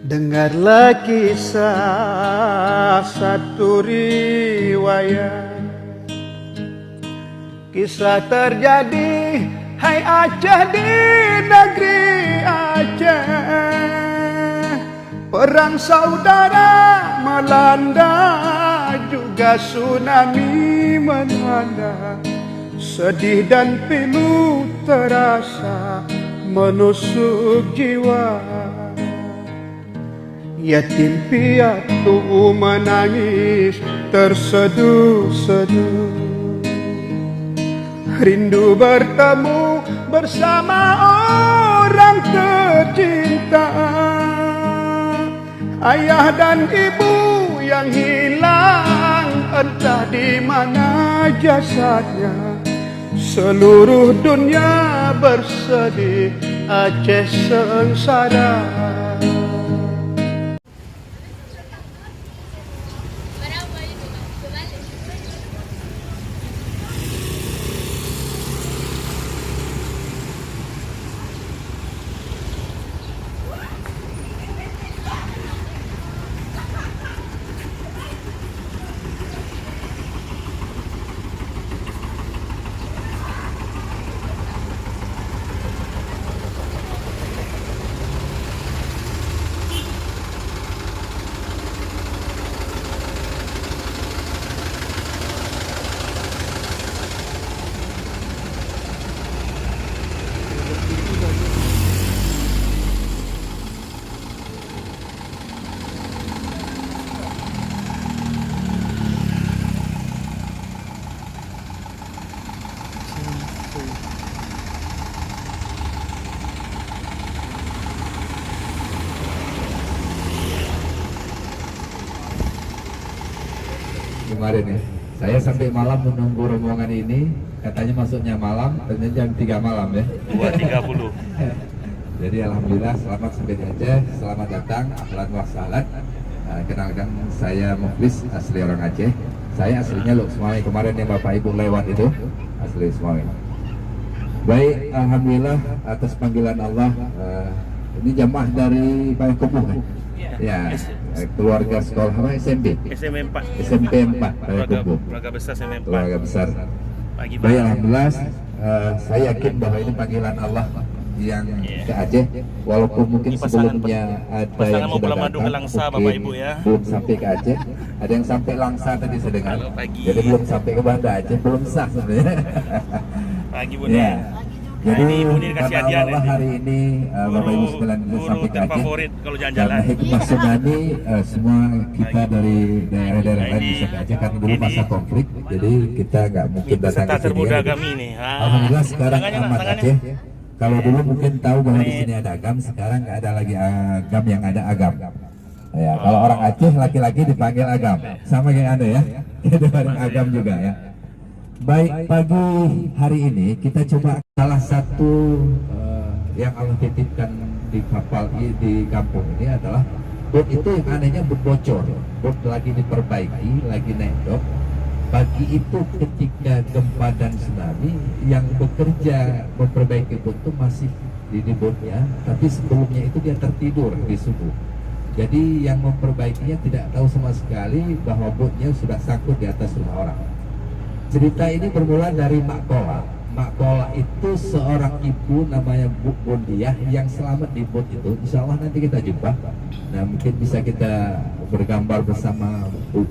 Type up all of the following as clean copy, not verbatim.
Dengarlah kisah satu riwayat. Kisah terjadi, hai Aceh, di negeri Aceh. Perang saudara melanda, juga tsunami melanda. Sedih dan pilu terasa menusuk jiwa. Yatim piatu menangis terseduh-seduh, rindu bertemu bersama orang tercinta. Ayah dan ibu yang hilang, entah di mana jasadnya. Seluruh dunia bersedih, Aceh sengsara. Kemarin ya, saya sampai malam menunggu rombongan ini, katanya masuknya malam, ternyata jam 3 malam ya. 2.30. Jadi alhamdulillah selamat sampai di Aceh, selamat datang, ahlan wa sahlan. Kenalkan saya Mukhlis, asli orang Aceh. Saya aslinya Luk Semawi, kemarin yang Bapak Ibu lewat itu asli Semawi. Baik, alhamdulillah atas panggilan Allah. Ini jamaah dari Payakumbuh kan? Ya, keluarga sekolah apa? SMP? SMP 4. SMP 4 Payakumbuh. Keluarga besar SMP 4. Keluarga besar. Pagi Baik, alhamdulillah saya yakin bahwa ini panggilan Allah yang ke Aceh, walaupun mungkin sebelumnya ada yang sudah datang, Langsa, Bapak Ibu ya. belum sampai ke Aceh. Ada yang sampai Langsa tadi saya dengar. Jadi belum sampai ke Banda Aceh, belum sah sebenarnya. Pagi Bun Ya. ya. Jadi Ini Bun dikasih karena hadiah Allah nih. hari ini Bapak Ibu sekalian bisa sampai ke Aceh. Favorit kalau Karena jalan-jalan. hikmah tsunami, semua kita dari daerah-daerah lain bisa ke Aceh karena dulu masa konflik. Jadi kita nggak mungkin datang Peserta ke sini. termuda Ya. kami nih. Alhamdulillah sekarang Tangannya, aman tangannya. Aceh. Kalau dulu mungkin tahu bahwa di sini ada agam, sekarang nggak ada lagi agam, yang ada agam. Ya, kalau orang Aceh laki-laki dipanggil agam, sama kayak Anda ya. Kita bareng agam juga ya. Baik, pagi hari ini kita coba salah satu yang Allah titipkan di kapal di kampung ini adalah bot itu yang anehnya bot bocor, bot lagi diperbaiki, lagi naik dok. Pagi itu ketika gempa dan tsunami, yang bekerja memperbaiki bot itu masih di botnya, tapi sebelumnya itu dia tertidur di subuh. Jadi yang memperbaikinya tidak tahu sama sekali bahwa botnya sudah sangkut di atas rumah orang. Cerita ini bermula dari Mak Kola. Mak Kola itu seorang ibu namanya Bu Bondiah yang selamat di bot itu. Insya Allah nanti kita jumpa. Nah, mungkin bisa kita bergambar bersama Bu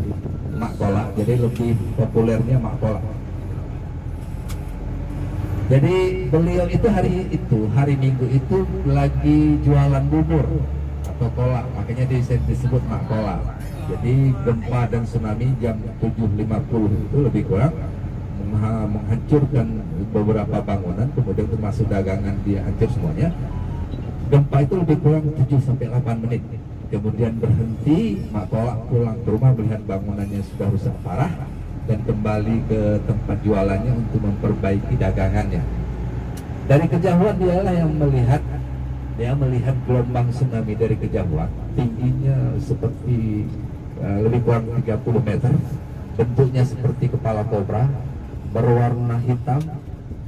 Mak Kola. Jadi lebih populernya Mak Kola. Jadi beliau itu hari Minggu itu lagi jualan bubur atau kolak, makanya disebut Mak Kola. Jadi gempa dan tsunami jam 7.50 itu lebih kurang menghancurkan beberapa bangunan, kemudian termasuk dagangan dia hancur semuanya. Gempa itu lebih kurang 7-8 menit. Kemudian berhenti, Mak Kola pulang ke rumah melihat bangunannya sudah rusak parah dan kembali ke tempat jualannya untuk memperbaiki dagangannya. Dari kejauhan dialah yang melihat gelombang tsunami dari kejauhan, tingginya seperti lebih kurang 30 meter, bentuknya seperti kepala kobra, berwarna hitam,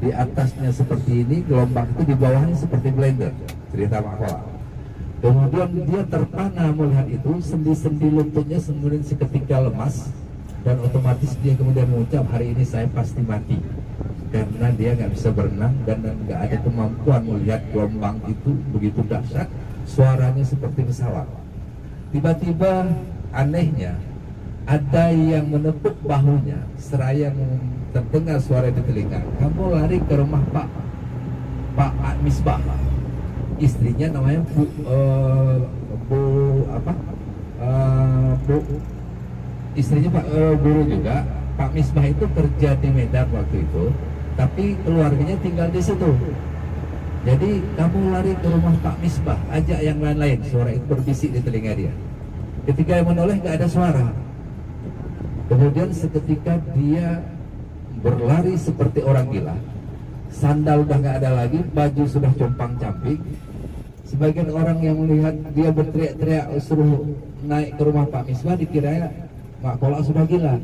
di atasnya seperti ini, gelombang itu di bawahnya seperti blender, cerita Mak Kola. Kemudian dia terpana melihat itu, sendi-sendi lututnya kemudian seketika lemas, dan otomatis dia kemudian mengucap, hari ini saya pasti mati, karena dia nggak bisa berenang dan nggak ada kemampuan melihat gelombang itu begitu dahsyat, suaranya seperti pesawat. Tiba-tiba anehnya ada yang menepuk bahunya, seraya terdengar suara di telinga, kamu lari ke rumah Pak Misbah. Istrinya namanya Bu istrinya Pak Guru juga. Pak Misbah itu kerja di Medan waktu itu, tapi keluarganya tinggal di situ. Jadi kamu lari ke rumah Pak Misbah, ajak yang lain-lain. Suara itu berbisik di telinga dia. Ketika yang menoleh nggak ada suara. Kemudian seketika dia berlari seperti orang gila. Sandal udah nggak ada lagi, baju sudah compang-camping. Sebagian orang yang melihat dia berteriak-teriak suruh naik ke rumah Pak Misbah dikira Mak Kola sudah gila.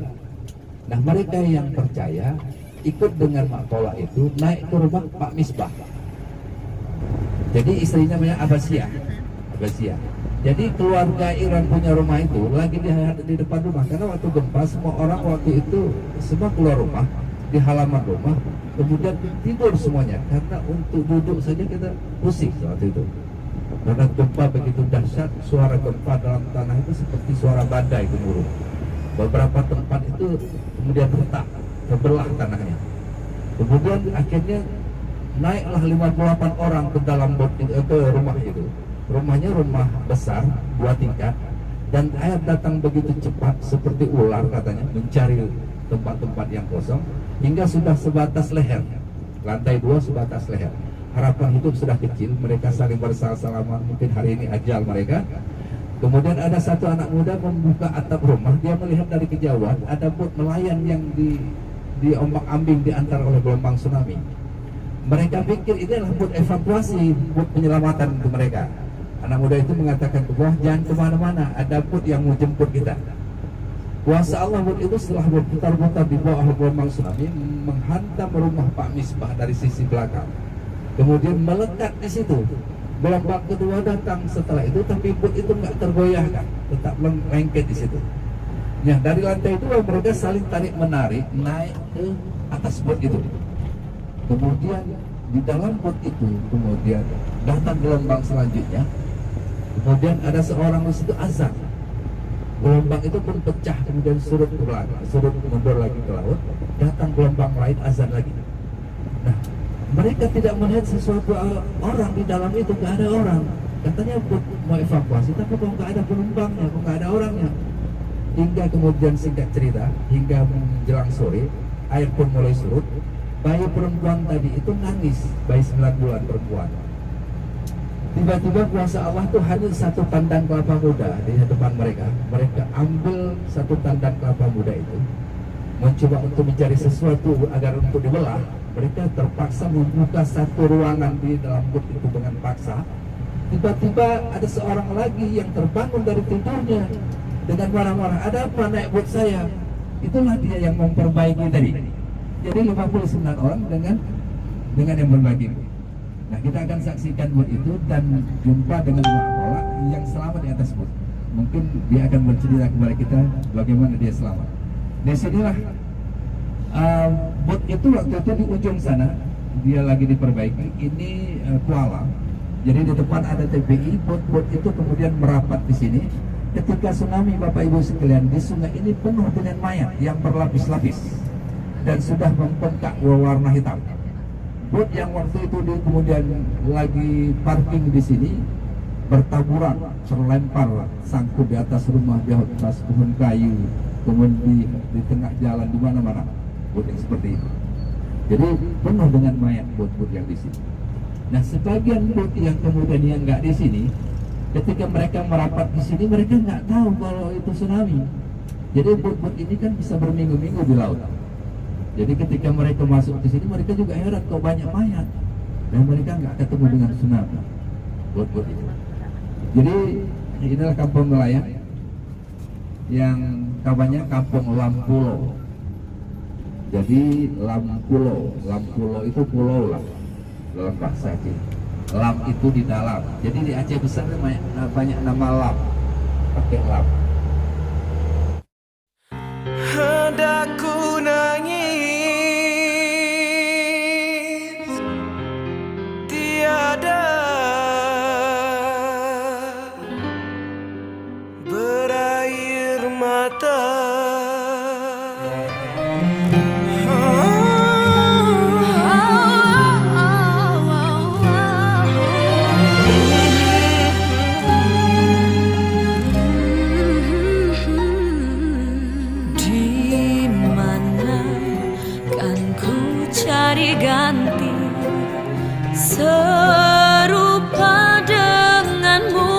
Nah, mereka yang percaya ikut dengan Mak Kola itu naik ke rumah Pak Misbah. Jadi istrinya namanya Abbasiyah. Jadi keluarga Iran punya rumah itu lagi di depan rumah, karena waktu gempa semua orang waktu itu semua keluar rumah di halaman rumah, kemudian tidur semuanya karena untuk duduk saja kita pusing waktu itu. Karena gempa begitu dahsyat, suara gempa dalam tanah itu seperti suara badai gemuruh. Beberapa tempat itu kemudian retak, terbelah tanahnya. Kemudian akhirnya naiklah 58 orang ke dalam ke rumah itu. Rumahnya rumah besar, 2 tingkat, dan air datang begitu cepat seperti ular katanya mencari tempat-tempat yang kosong hingga sudah sebatas leher. Lantai 2 sebatas leher. Harapan hidup sudah kecil, mereka saling bersalaman, mungkin hari ini ajal mereka. Kemudian ada satu anak muda membuka atap rumah, dia melihat dari kejauhan ada bot nelayan yang diombak-ambing diantar oleh gelombang tsunami. Mereka pikir ini adalah bot evakuasi, bot penyelamatan untuk mereka. Anak muda itu mengatakan ke bawah, jangan kemana-mana, ada bot yang mau jemput kita. Kuasa Allah bot itu setelah berputar-putar di bawah gelombang tsunami menghantam rumah Pak Misbah dari sisi belakang. Kemudian melekat di situ. Gelombang kedua datang setelah itu, tapi bot itu nggak tergoyahkan, tetap lengket di situ. Nah, dari lantai itu mereka saling tarik menarik naik ke atas bot itu. Kemudian di dalam bot itu kemudian datang gelombang selanjutnya. Kemudian ada seorang di situ azan. Gelombang itu pun pecah, kemudian surut ke belakang, surut mundur lagi ke laut. Datang gelombang lain, azan lagi. Nah, mereka tidak melihat sesuatu orang di dalam itu, nggak ada orang. Katanya mau evakuasi, tapi kok nggak ada penumpangnya, kok nggak ada orangnya. Hingga kemudian singkat cerita, hingga menjelang sore, air pun mulai surut. Bayi perempuan tadi itu nangis, bayi 9 bulan perempuan. Tiba-tiba kuasa Allah itu hadir satu tandang kelapa muda di depan mereka. Mereka ambil satu tandang kelapa muda itu, mencoba untuk mencari sesuatu agar untuk dibelah. Mereka terpaksa membuka satu ruangan di dalam bot itu dengan paksa. Tiba-tiba ada seorang lagi yang terbangun dari tidurnya dengan marah-marah. Ada apa naik bot saya? Itulah dia yang memperbaiki tadi. Jadi 59 orang dengan yang berbagi. Nah, kita akan saksikan bot itu dan jumpa dengan Mak Kola yang selamat di atas bot. Mungkin dia akan bercerita kepada kita bagaimana dia selamat. Di sinilah bot itu waktu itu di ujung sana dia lagi diperbaiki. Ini Kuala. Jadi di depan ada TPI. Bot-bot itu kemudian merapat di sini. Ketika tsunami, Bapak Ibu sekalian, di sungai ini penuh dengan mayat yang berlapis-lapis dan sudah membengkak berwarna hitam. Bot yang waktu itu dia kemudian lagi parking di sini bertaburan, terlempar, sangkut di atas rumah, di atas pohon kayu, kemudian di tengah jalan, di mana-mana. Bot yang seperti itu. Jadi penuh dengan mayat bot-bot yang di sini. Nah, sebagian bot yang kemudian yang nggak di sini, ketika mereka merapat di sini, mereka nggak tahu kalau itu tsunami. Jadi bot-bot ini kan bisa berminggu-minggu di laut. Jadi ketika mereka masuk di sini, mereka juga heran kok banyak mayat, dan mereka nggak ketemu dengan tsunami. Bot-bot itu. Jadi inilah kampung nelayan yang namanya Kampung Lampulo. Jadi Lampulo itu pulau lah dalam bahasa Aceh. Lam itu di dalam. Jadi di Aceh besar banyak nama lam. Pakai lam. Hendak ku nangis, tiada berair mata. Di mana kan ku cari ganti serupa denganmu?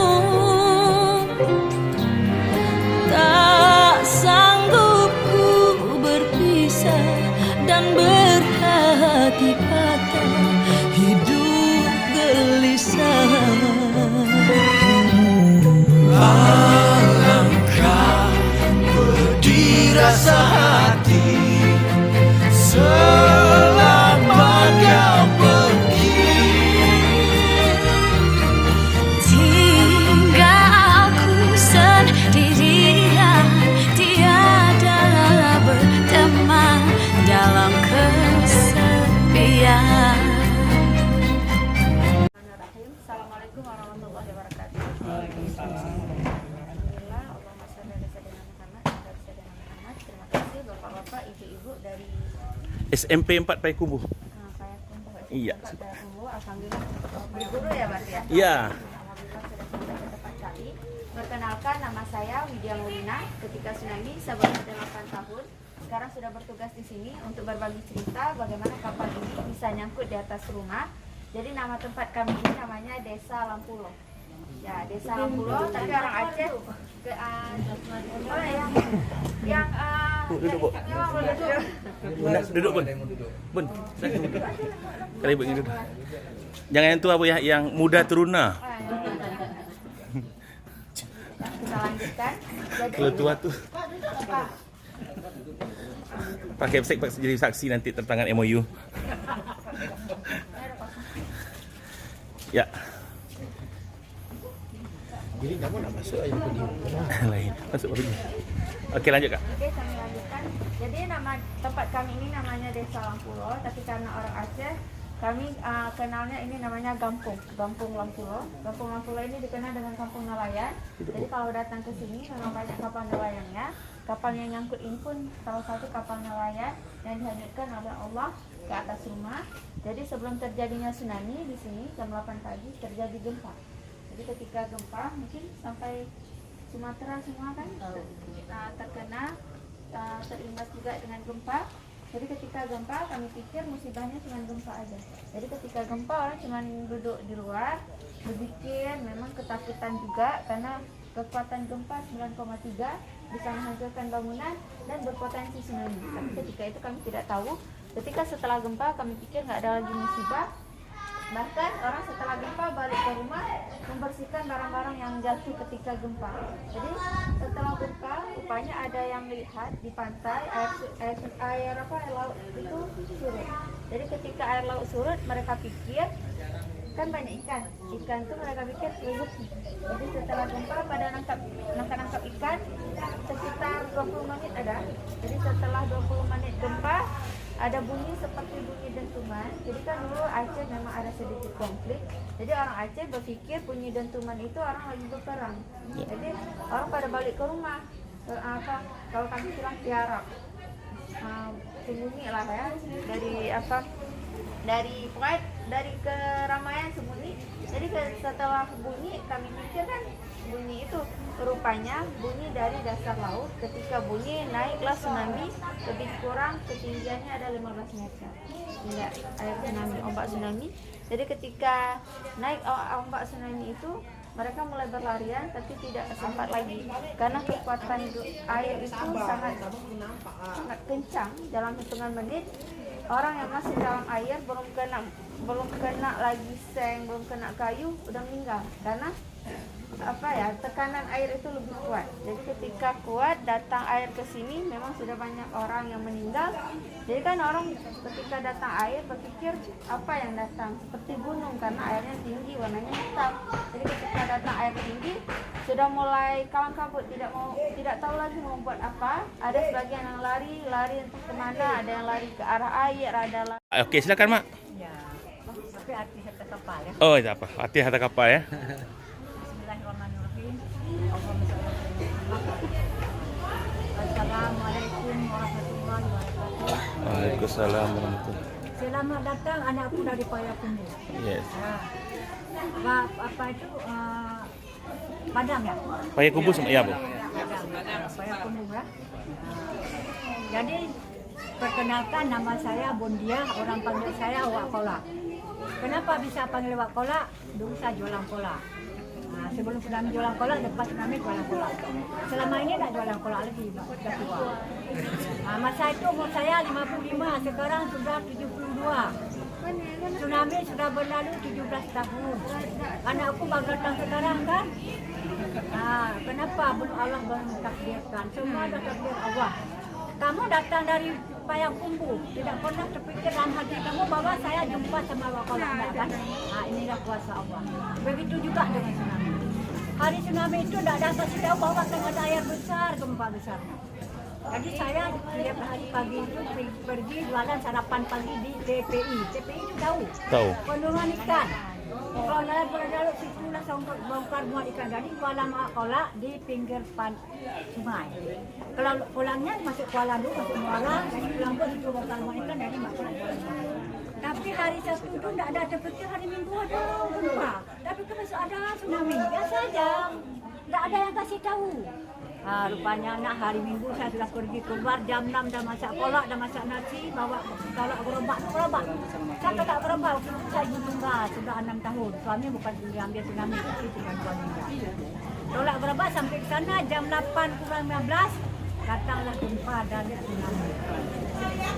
Tak sanggup ku berpisah dan berhati patah, hidup gelisah. Alangkah pedih rasa hati selama kau pergi. Tinggalku sendirian, tiada berteman dalam kesepian. Assalamualaikum warahmatullahi wabarakatuh. Alhamdulillah, Allahumma shalli ala sayyidina Muhammad wa ala sayyidina Muhammad. Terima kasih bapak-bapak, ibu-ibu dari SMP 4 Payakumbuh. Payakumbuh. Iya. Payakumbuh, alhamdulillah berguru ya Pak ya. Iya. Alhamdulillah sudah sampai ke tempat kami. Perkenalkan, nama saya Widya Mulina. Ketika tsunami saya berusia 8 tahun. Sekarang sudah bertugas di sini untuk berbagi cerita bagaimana kapal ini bisa nyangkut di atas rumah. Jadi nama tempat kami ini namanya Desa Lampulo. Ya, Desa Lampulo, tapi orang Aceh ke Duduk, Bu. Duduk, Bun. Bun, silakan duduk. Kali Ibu ingin duduk. Jangan yang tua, Bu, ya, yang muda teruna. Kita lanjutkan. Jadi Kalau tua tuh pakai jadi saksi nanti tertangan MOU. Ya. Jadi kamu nak masuk aja ke dia. Lain. Masuk baru. Oke, lanjut, Kak. Oke, kami lanjutkan. Jadi nama tempat kami ini namanya Desa Lampulo, tapi karena orang Aceh, kami kenalnya ini namanya Gampung Lampulo. Gampung Lampulo ini dikenal dengan kampung nelayan. Jadi kalau datang ke sini memang banyak kapal nelayannya. Kapal yang nyangkut ini pun salah satu kapal nelayan yang dihanyutkan oleh Allah ke atas rumah. Jadi sebelum terjadinya tsunami di sini jam 8 pagi terjadi gempa. Jadi ketika gempa mungkin sampai Sumatera semua kan terkena terimbas juga dengan gempa. Jadi ketika gempa kami pikir musibahnya cuma gempa aja. Jadi ketika gempa orang cuma duduk di luar berpikir, memang ketakutan juga karena kekuatan gempa 9,3 bisa menghancurkan bangunan dan berpotensi tsunami. Tapi ketika itu kami tidak tahu. Ketika setelah gempa kami pikir nggak ada lagi musibah. Bahkan orang setelah gempa balik ke rumah membersihkan barang-barang yang jatuh ketika gempa. Jadi setelah gempa rupanya ada yang lihat di pantai air laut itu surut. Jadi ketika air laut surut mereka pikir kan banyak ikan itu mereka pikir rezeki. Jadi setelah gempa pada nangkap ikan sekitar 20 menit ada. Jadi setelah 20 menit gempa ada bunyi seperti bunyi dentuman. Jadi kan dulu Aceh memang ada sedikit konflik. Jadi orang Aceh berpikir bunyi dentuman itu orang lagi berperang. Jadi orang pada balik ke rumah. Kalau kami bilang tiarap, sembunyi lah ya dari keramaian sembunyi. Jadi setelah bunyi kami pikir kan bunyi itu rupanya bunyi dari dasar laut. Ketika bunyi naiklah tsunami, lebih kurang ketinggiannya ada 15 meter. Hingga air tsunami, ombak tsunami. Jadi ketika naik ombak tsunami itu mereka mulai berlarian tapi tidak sempat lagi karena kekuatan air itu sangat kencang. Dalam hitungan menit orang yang masih dalam air belum kena belum kena lagi seng, belum kena kayu, udah meninggal. Karena tekanan air itu lebih kuat. Jadi ketika kuat datang air ke sini, memang sudah banyak orang yang meninggal. Jadi kan orang ketika datang air berpikir apa yang datang, seperti gunung karena airnya tinggi, warnanya hitam. Jadi ketika datang air tinggi, sudah mulai kalang kabut, tidak tahu lagi mau buat apa. Ada sebagian yang lari entah kemana, ada yang lari ke arah air, ada lari. Oke, silakan Mak. Ya, tapi arti kata kapal ya. Oh, itu apa? Hati harta kapal ya. Bismillahirrahmanirrahim. Assalamualaikum warahmatullahi wabarakatuh. Waalaikumsalam warahmatullahi. Selamat datang anakku dari Payakumbu. Yes. Apa itu Padang ya? Payakumbu sama ya, Bu. Payakumbu ya. Jadi perkenalkan, nama saya Bondia, orang panggil saya Wak Kola. Kenapa bisa panggil Wak Kola? Dulu saya jualan kola. Sebelum tsunami jualan kola, lepas tsunami jualan kola. Selama ini tak jualan kola lagi, sudah tua. Masa itu umur saya 55, sekarang sudah 72. Tsunami sudah berlalu 17 tahun. Anakku baru datang sekarang kan? Kenapa belum Allah mentakdirkan? Semua dah takdir Allah. Kamu datang dari Payakumbu, tidak pernah terpikir dalam hati kamu bahwa saya jumpa sama Wakola kan? Inilah kuasa Allah. Begitu juga dengan tsunami. Hari tsunami itu tidak ada kasih tahu bahwa akan ada air besar, gempa besar. Jadi saya setiap hari pagi itu pergi jualan sarapan pagi di TPI. TPI itu tahu? Bendungan ikan. Kalau lalu situlah bongkar muat ikan. Jadi jualan Wakola di pinggir sungai. Kalau pulangnya masuk Kuala dulu, masuk Muara, jadi pulang pun itu bongkar muat ikan dari masuk. Tapi hari Sabtu itu tidak ada terpikir, hari Minggu ada gempa. Tapi masih ada tsunami, biasa aja. Tidak ada yang kasih tahu. Rupanya anak hari Minggu saya sudah pergi keluar jam 6 dah masak kolak, dah masak nasi, bawa kolak gerobak. Saya tak gerobak, waktu itu saya ibu tunggal, sudah 6 tahun. Suami bukan diambil tsunami, tapi dengan suaminya. Kolak gerobak sampai ke sana jam 8 kurang 15, datanglah gempa dan tsunami.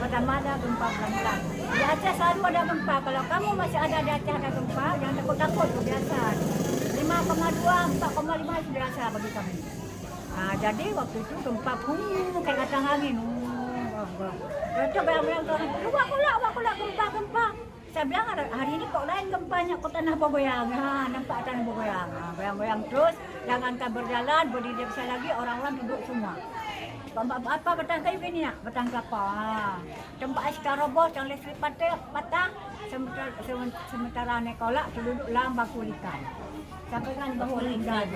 Pertama ada gempa pelan-pelan. Di Aceh selalu ada gempa. Kalau kamu masih ada di Aceh ada gempa, jangan takut-takut, kebiasaan. 5,2, 4,5 itu biasa bagi kami. Jadi waktu itu gempa kayak datang angin. Itu bayang-bayang orang, wak kolak gempa. Saya bilang hari ini kok lain gempanya, kok tanah bergoyang. Nampak tanah bergoyang. Bayang-bayang terus, jangankan berjalan, berdiri besar lagi, orang-orang duduk semua. Apa batang kayu gini nak? Batang kelapa. Tempat iskar roboh, yang listrik patah. Sementara naik kolak, duduk dalam bakul ikan. Sampai kan bakul ikan.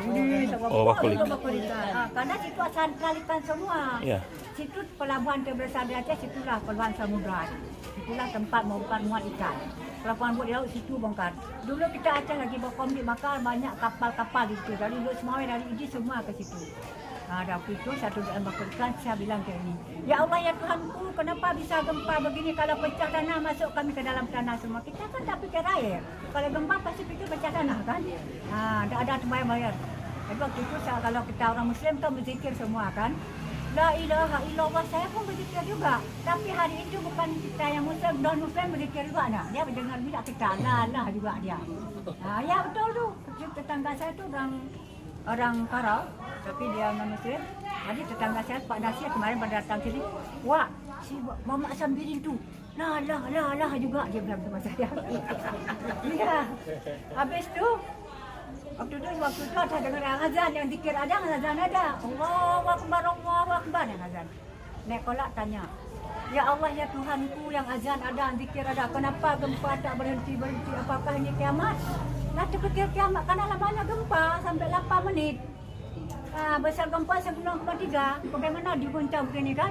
Bakul ikan. Karena situ sentral ikan semua. Yeah. Situ pelabuhan terbesar di Aceh, situlah pelabuhan samudra. Itulah tempat bongkar muat ikan. Pelabuhan buat di laut situ bongkar. Dulu kita Aceh lagi berkomit, maka banyak kapal-kapal gitu. Dari Lut Semawai, dari Iji semua ke situ. Ada itu satu dalam bakul ikan, saya bilang kayak ini. Ya Allah ya Tuhanku, kenapa bisa gempa begini? Kalau pecah tanah masuk kami ke dalam tanah semua. Kita kan tak pikir air. Kalau gempa pasti pikir pecah tanah kan? Tak ada bayar. Jadi waktu itu kalau kita orang Muslim kan berzikir semua kan? La ilaha illallah, saya pun berzikir juga. Tapi hari itu bukan kita yang Muslim, non-Muslim berzikir juga. Dia mendengar bila kita lah juga dia. Ya betul tu. Tetangga saya tu orang Karau, tapi dia non-Muslim. Jadi tetangga saya Pak Nasir kemarin pada datang sini, wah si Mamak Sambirin tu, lah juga dia bilang sama saya. Ya, habis tu waktu tu ada dengar azan yang zikir ada, azan ada. Allahu Akbar yang azan. Naik kolak tanya, ya Allah ya Tuhanku yang azan ada, zikir ada. Kenapa gempa tak berhenti? Apakah ini kiamat? Nak terfikir kiamat karena lamanya gempa sampai 8 menit. Besar gempa 9,3. Bagaimana diguncang begini kan?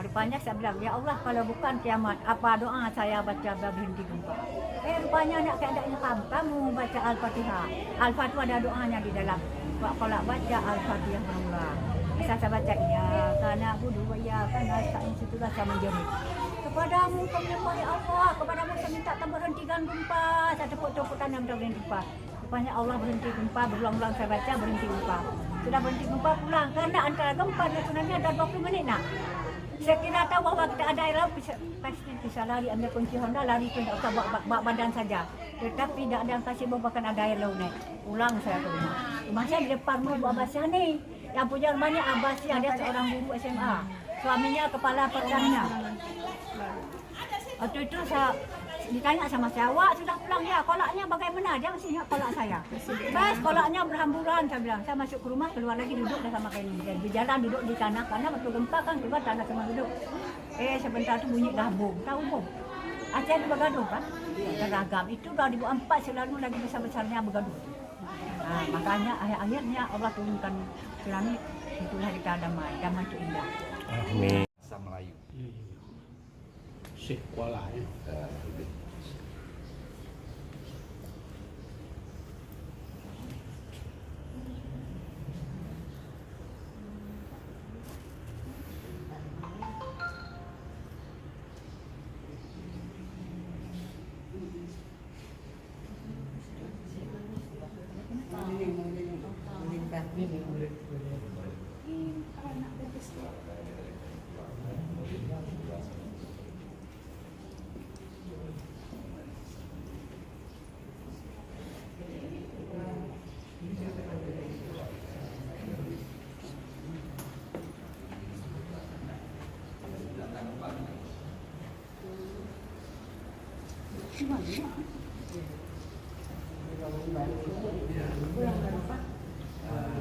Rupanya saya bilang, ya Allah kalau bukan kiamat, apa doa saya baca berhenti gempa? Rupanya nak keadaannya kamu baca Al-Fatihah. Al-Fatihah ada doanya di dalam. Kalau baca Al-Fatihah berulang. Saya baca iya, karena budu ya, karena situlah saya menjerit. Kepadamu kami menyembah ya Allah, kepadamu saya minta tak berhentikan gempa. Saya tepuk-tepuk tanam berhenti gempa. Rupanya Allah berhenti gempa, berulang-ulang saya baca berhenti gempa. Sudah berhenti gempa pulang, karena antara gempa dan tsunami ada 20 menit nak. Saya kira tahu bahwa kita ada air laut, pasti bisa lari ambil kunci Honda, lari itu tidak usah bawa badan saja. Tetapi tidak ada yang kasih bahkan ada air laut naik. Pulang saya ke rumah. Rumah saya di depan rumah Ibu Abbasiyah nih. Yang punya rumahnya Abbasiyah, dia seorang guru SMA. Suaminya kepala Pertamina. Waktu itu saya ditanya sama saya, "Wak, sudah pulang ya? Kolaknya bagaimana?" Dia masih ingat kolak saya. "Bas, kolaknya berhamburan," saya bilang. Saya masuk ke rumah, keluar lagi duduk dah sama kain ini. Di jalan duduk di tanah, karena waktu gempa kan keluar tanah semua duduk. Sebentar tu bunyi dah bom. Tahu bom? Aceh itu bergaduh kan? Beragam. Itu 2004 selalu lagi besar-besarnya bergaduh. Nah, makanya akhirnya Allah turunkan tsunami, itulah kita damai. Damai itu indah. Amin. Bahasa Melayu. Sekolah ya.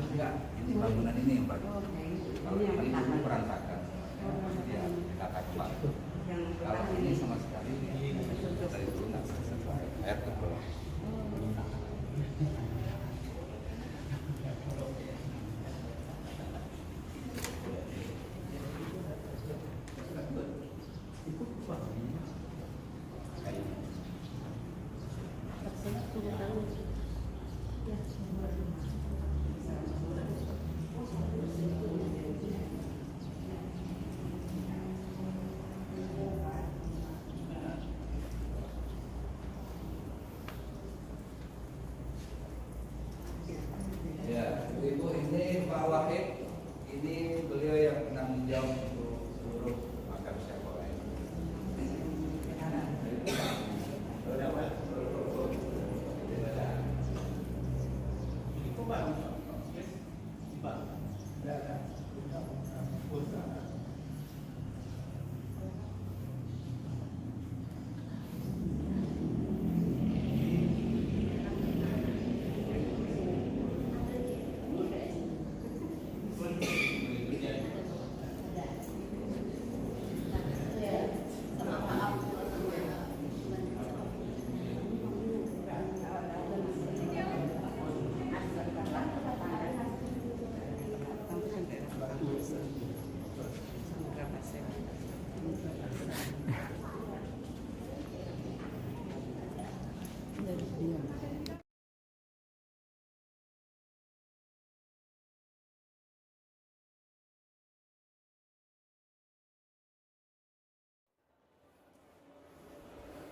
Enggak, ini bangunan ini yang baru. Kalau yang ini berantakan, ya ditata kembali. Kalau ini sama sekali dari dulu nggak sesuai, air ke bawah. Ya, Ibu ini Pak Wahid, ini beliau yang penanggung jawab untuk seluruh makam sekolah ini.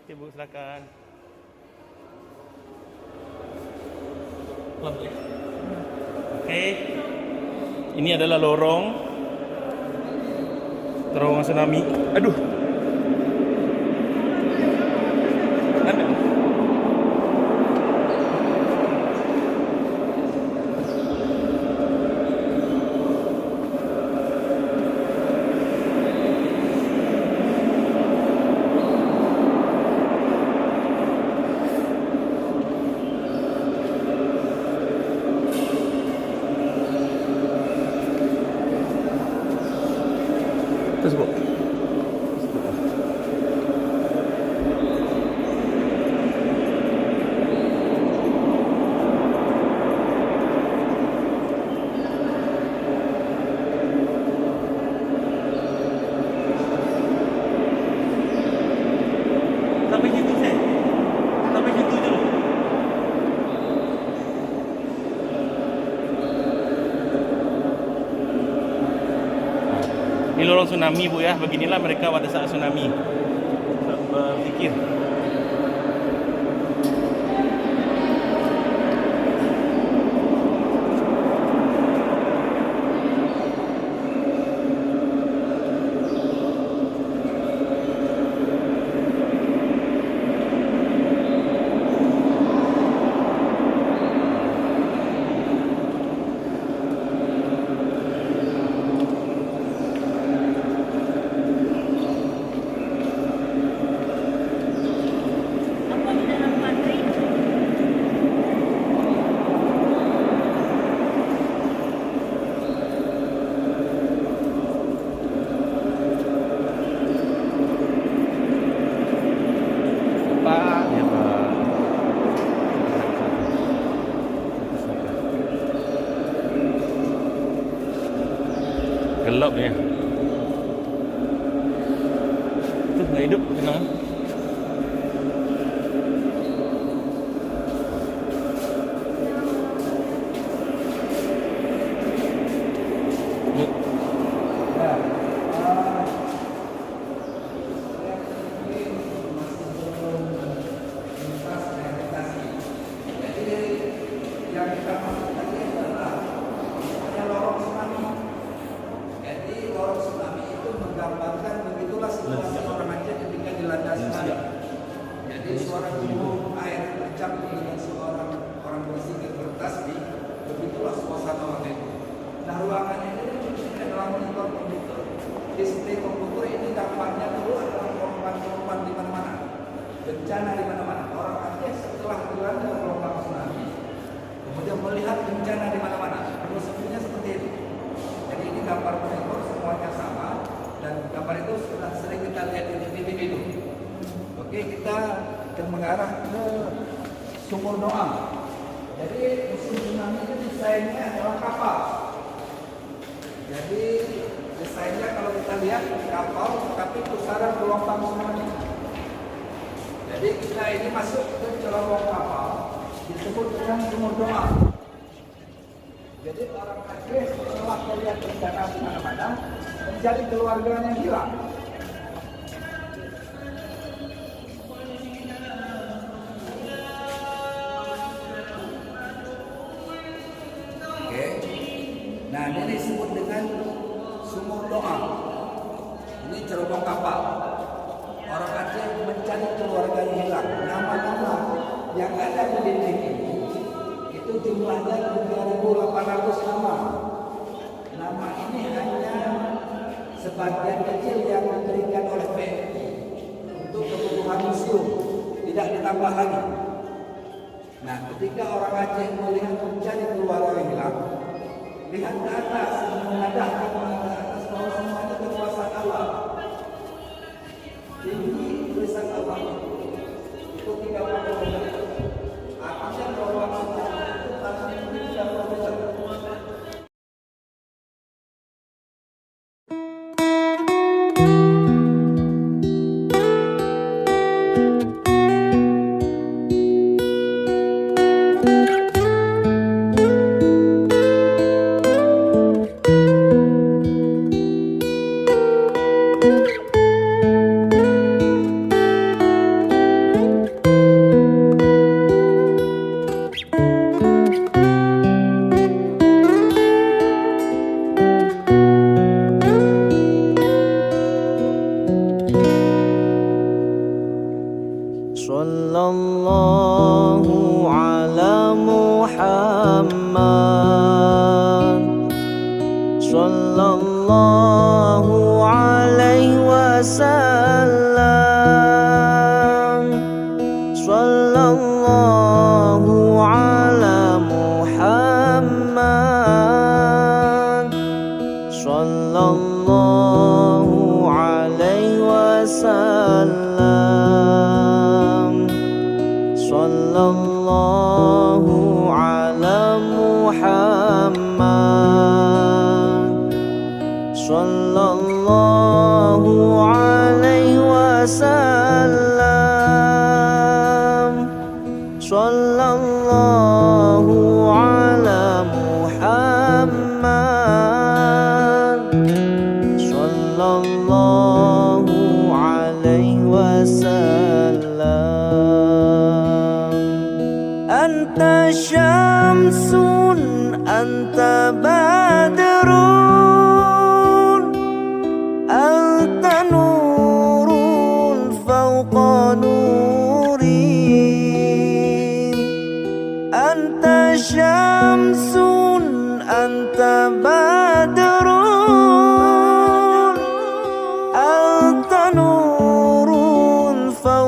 Oke, Bu, silakan. Oke. Ini adalah lorong terowongan tsunami. Aduh. Terus, Bu. Sampai situ, Seh. Sampai situ dulu. Ini lorong tsunami, Bu, ya. Beginilah mereka pada saat tsunami berpikir. gelap ya. Tuh nggak hidup kenal. Display komputer ini dampaknya dulu adalah korban-korban di mana-mana, bencana di mana-mana. Orang Aceh setelah dilanda gelombang tsunami, kemudian melihat bencana di mana-mana, filosofinya seperti itu. Jadi ini gambar monitor semuanya sama, dan gambar itu sudah sering kita lihat di TV itu. Oke, kita akan mengarah ke sumur doa. Jadi musim tsunami itu desainnya adalah kapal. Jadi desainnya kalau kita lihat kapal, tapi pusaran gelombang tsunami. Jadi kita ini masuk ke cerobong kapal, disebut dengan sumur doa. Jadi orang Aceh setelah melihat bencana di mana-mana, mencari keluarganya yang hilang. Oke, nah ini disebut dengan sumur doa. Ini cerobong kapal. Orang Aceh mencari keluarga yang hilang. Nama-nama yang ada di dinding ini itu jumlahnya 3.800 nama. Nama ini hanya sebagian kecil yang diberikan oleh PMI untuk kebutuhan museum, tidak ditambah lagi. Nah, ketika orang Aceh melihat mencari keluarga yang hilang, lihat ke atas, mengadahkan ke atas bahwa semuanya kekuasaan Allah. Tinggi tulisan Allah itu 30 meter. Atasnya bawah itu tanah itu 30 meter. Sallallahu ala Muhammad, sallallahu alaihi wasallam, sallallahu ala Muhammad, sallallahu alaihi wasallam, sallallahu ala Muhammad, sallallahu alaihi wasallam, sallallahu ala Muhammad, sallallahu alaihi wasallam. Anta syamsun, anta badrun, anta nurun fawqa nurin. Anta syamsun, anta badrun, anta nurun fawqa.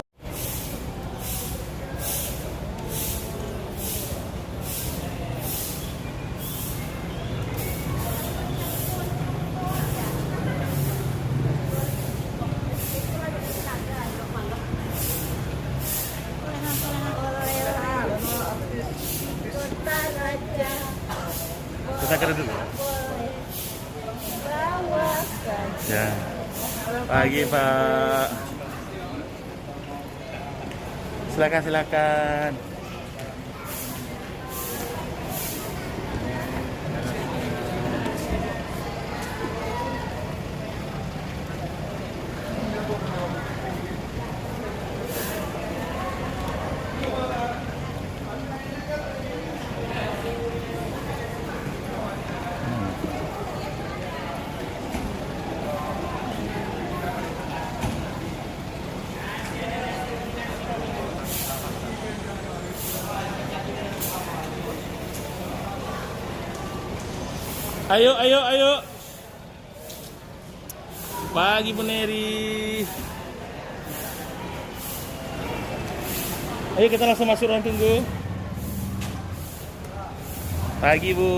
Kita kira dulu. Bawa Ya. Pagi Pak. Silakan silakan. Ayo, ayo, ayo. Pagi Bu Neri. Ayo kita langsung masuk ruang tunggu. Pagi Bu.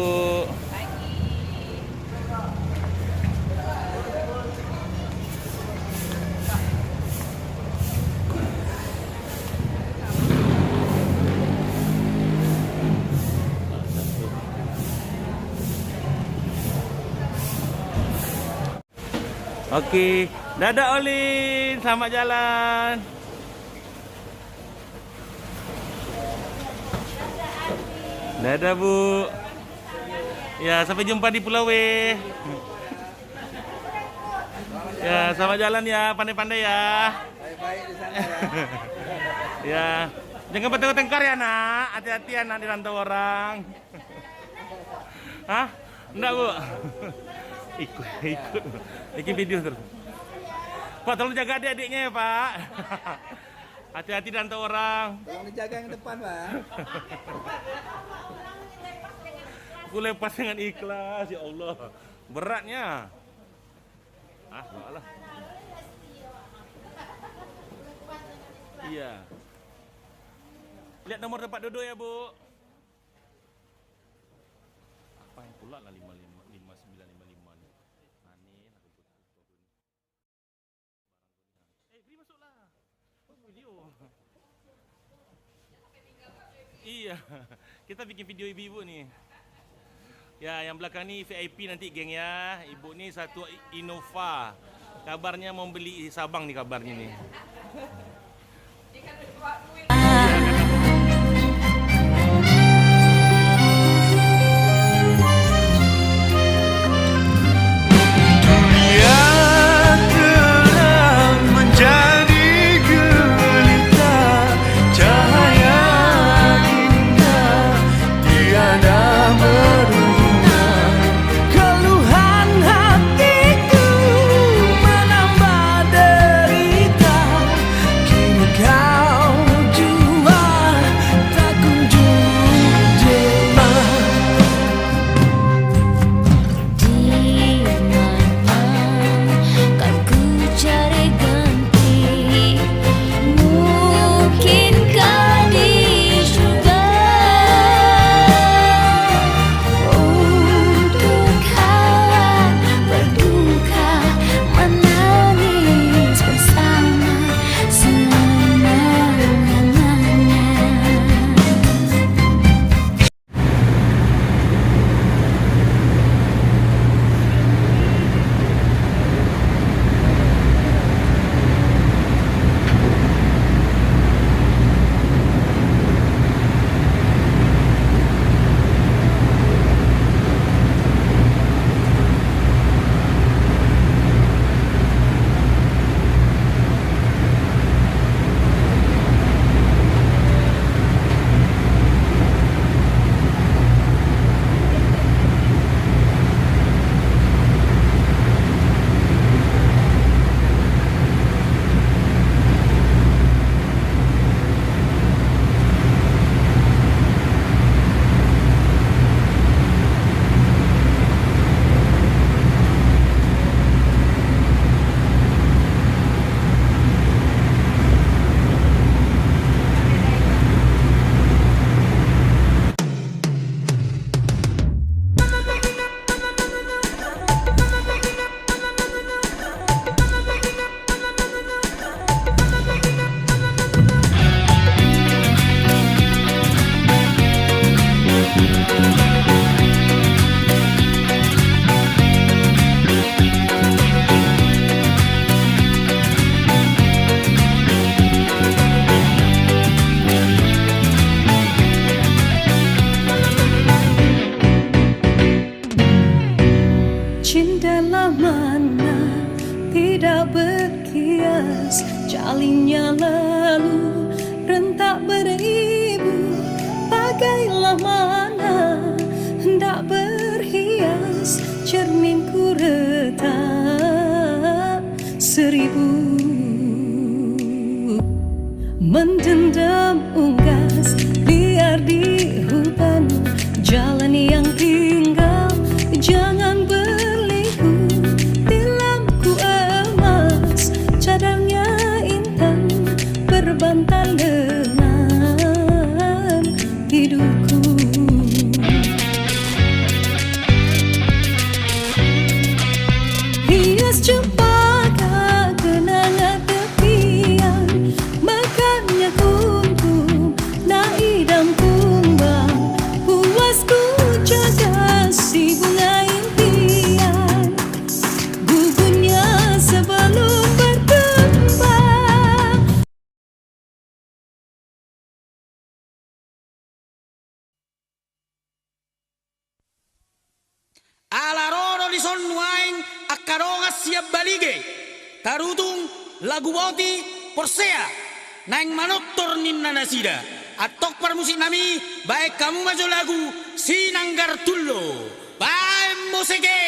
Oke, dadah Olin, selamat jalan. Dadah Bu. Ya, sampai jumpa di Pulau W. Ya, selamat jalan ya, pandai-pandai ya. Baik-baik di sana ya. Ya, jangan bertengkar ya nak, hati-hati ya nak dirantau orang. Hah? Enggak Bu? Ikut. Bikin video terus. Pak, tolong jaga adik-adiknya ya Pak. Hati-hati dirantau orang. Tolong dijaga yang depan, Pak. Aku lepas dengan ikhlas, ya Allah. Beratnya. Bawalah. Iya. Lihat nomor tempat duduk ya, Bu. Apa yang pula lah 5955 ni. Aneh aku tutup ni. Beri masuklah. Video. Iya. Kita bikin video ibu-ibu ni. Ya, yang belakang ni VIP nanti geng ya. Ibu ni satu Innova. Kabarnya mau beli Sabang ni kabarnya ni. Kau Alaroro lison waing akarongas siap balige. Tarutung lagu boti porsea. Naing manoktor ninna nasida. Atok par musik nami baik kamu maju lagu Sinanggar Tullo. Baik musike.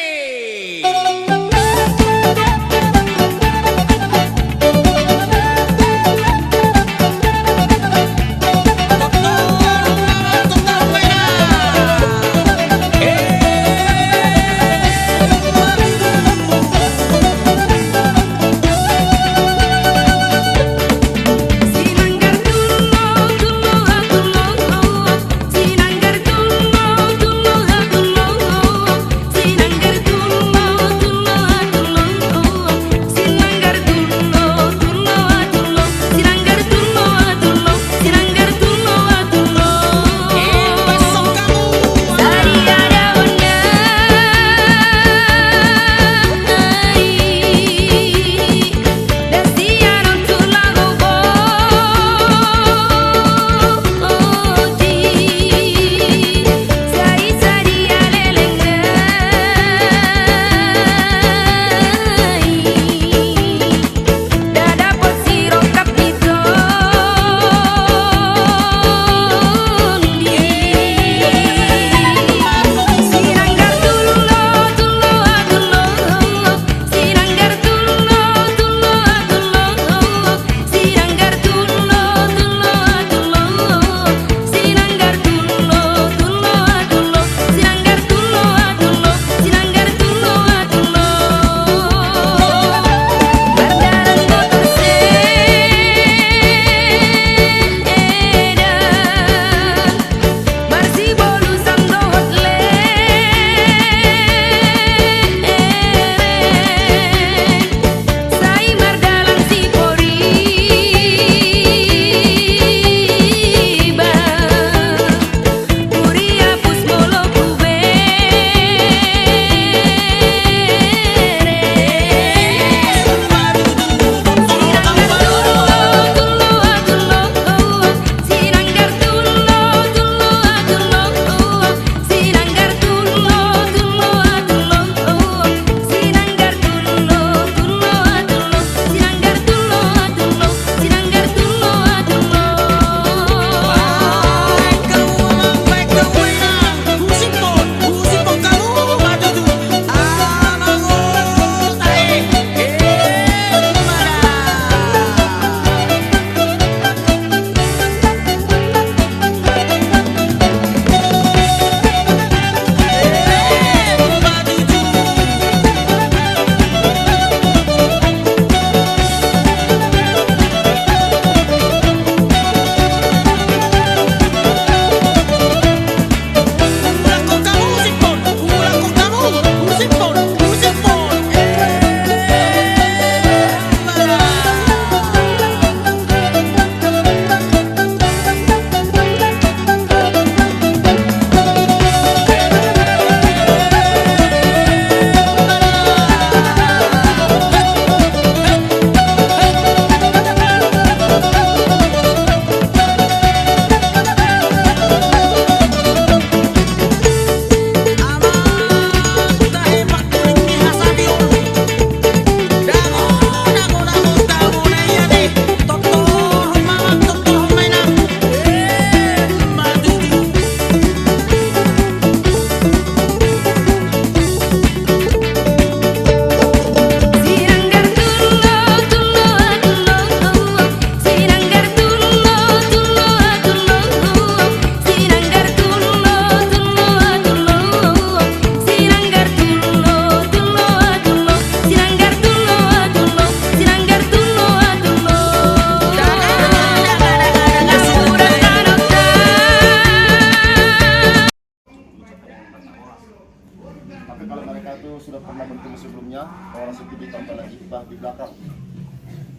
Horas itu ditambah lagi di belakang.